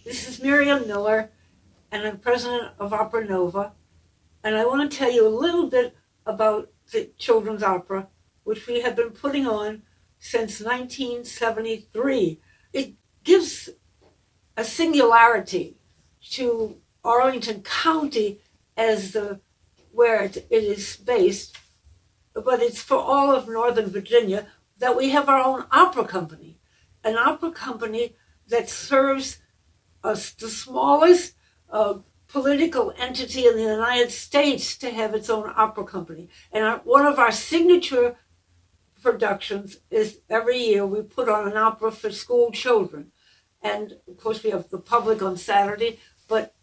This is Miriam Miller, and I'm president of Opera Nova. And I want to tell you a little bit about the children's opera, which we have been putting on since 1973. It gives a singularity to Arlington County as where it is based, but it's for all of Northern Virginia that we have our own opera company, an opera company that serves us, the smallest political entity in the United States to have its own opera company. And one of our signature productions is every year we put on an opera for school children. And of course we have the public on Saturday, but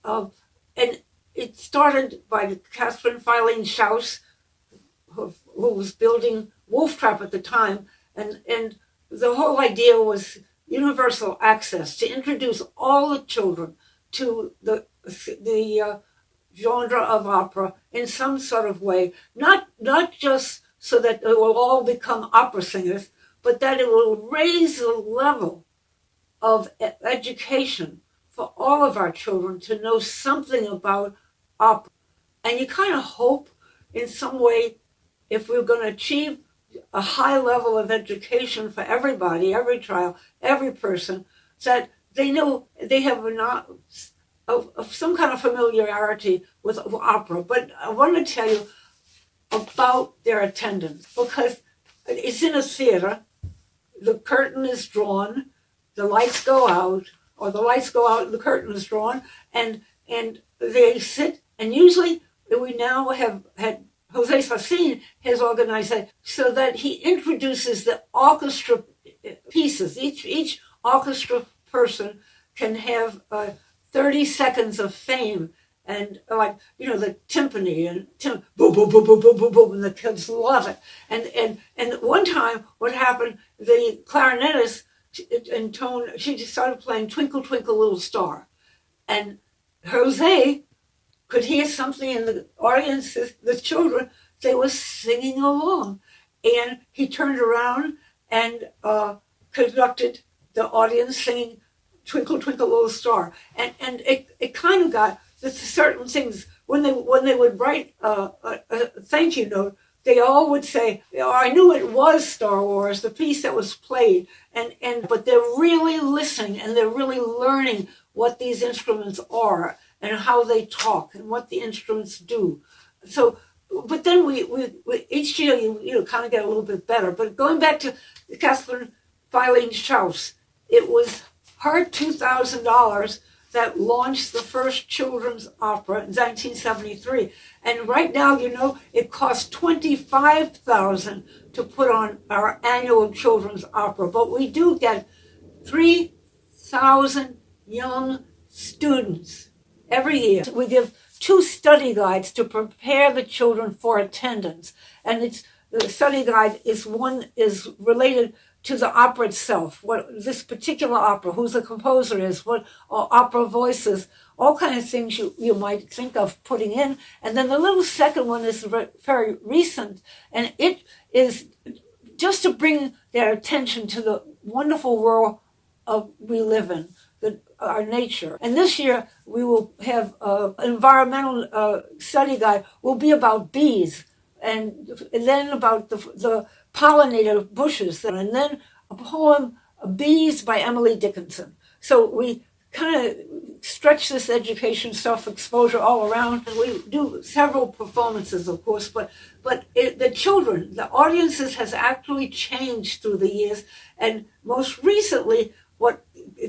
and it started by Catherine Filene Schaus, who was building Wolf Trap at the time, and the whole idea was universal access, to introduce all the children to the genre of opera in some sort of way, not just so that they will all become opera singers, but that it will raise the level of education for all of our children to know something about opera. And you kind of hope in some way, if we're going to achieve a high level of education for everybody, every child, every person, that they know they have of some kind of familiarity with opera. But I want to tell you about their attendance, because it's in a theater, the curtain is drawn, the lights go out, or the lights go out and the curtain is drawn, and they sit, and usually we now have had Jose Sacin has organized that so that he introduces the orchestra pieces. Each orchestra person can have 30 seconds of fame, and the timpani and boom, boom, boom, boom, boom, boom, boom, and the kids love it. And one time, what happened? The clarinetist in tone, she just started playing "Twinkle Twinkle Little Star," and Jose could hear something in the audience, the children, they were singing along. And he turned around and conducted the audience singing "Twinkle Twinkle Little Star." And it kind of got certain things. When they would write a thank you note, they all would say, I knew it was Star Wars, the piece that was played. But they're really listening, and they're really learning what these instruments are and how they talk and what the instruments do. So, but then we each year you kind of get a little bit better. But going back to Catherine Filene Schaus, it was her $2,000 that launched the first children's opera in 1973. And right now, it costs $25,000 to put on our annual children's opera. But we do get 3,000 young students every year. We give 2 study guides to prepare the children for attendance. And the study guide is related to the opera itself, what this particular opera, who the composer is, what opera voices, all kinds of things you might think of putting in. And then the little second one is very recent, and it is just to bring their attention to the wonderful world we live in, our nature. And this year we will have an environmental study guide will be about bees, and then about the pollinator bushes, and then a poem, Bees by Emily Dickinson. So we kind of stretch this education stuff, exposure all around. And we do several performances, of course, but the children, the audiences has actually changed through the years. And most recently,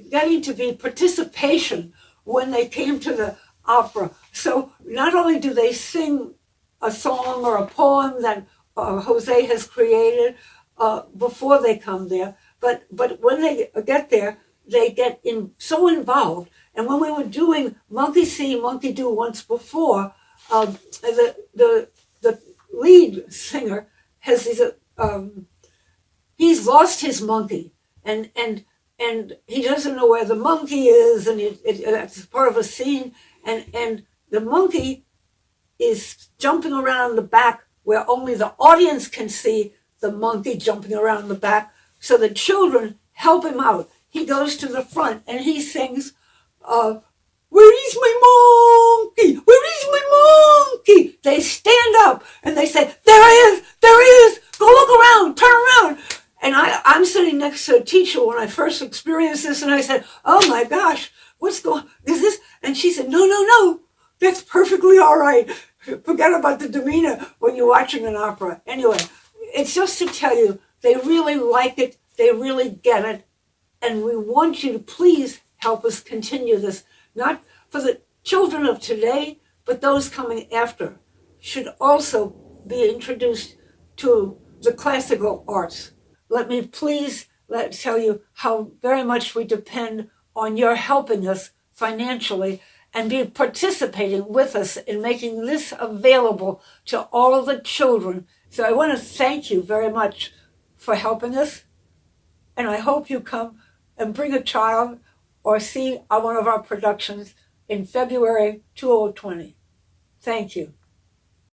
getting to be participation when they came to the opera. So not only do they sing a song or a poem that Jose has created before they come there, but when they get there, they get so involved. And when we were doing Monkey See, Monkey Do once before, the lead singer has he's lost his monkey, and he doesn't know where the monkey is, and it's part of a scene, and the monkey is jumping around the back where only the audience can see the monkey jumping around the back. So the children help him out. He goes to the front and he sings where is my monkey? Where is my monkey? They stand up and they say, there he is, go look around, turn around. And I'm sitting next to a teacher when I first experienced this, and I said, oh my gosh, what's going on? Is this? And she said, no, that's perfectly all right. Forget about the demeanor when you're watching an opera. Anyway, it's just to tell you, they really like it, they really get it, and we want you to please help us continue this, not for the children of today, but those coming after should also be introduced to the classical arts. Let me please tell you how very much we depend on your helping us financially and be participating with us in making this available to all the children. So I want to thank you very much for helping us, and I hope you come and bring a child or see one of our productions in February 2020. Thank you.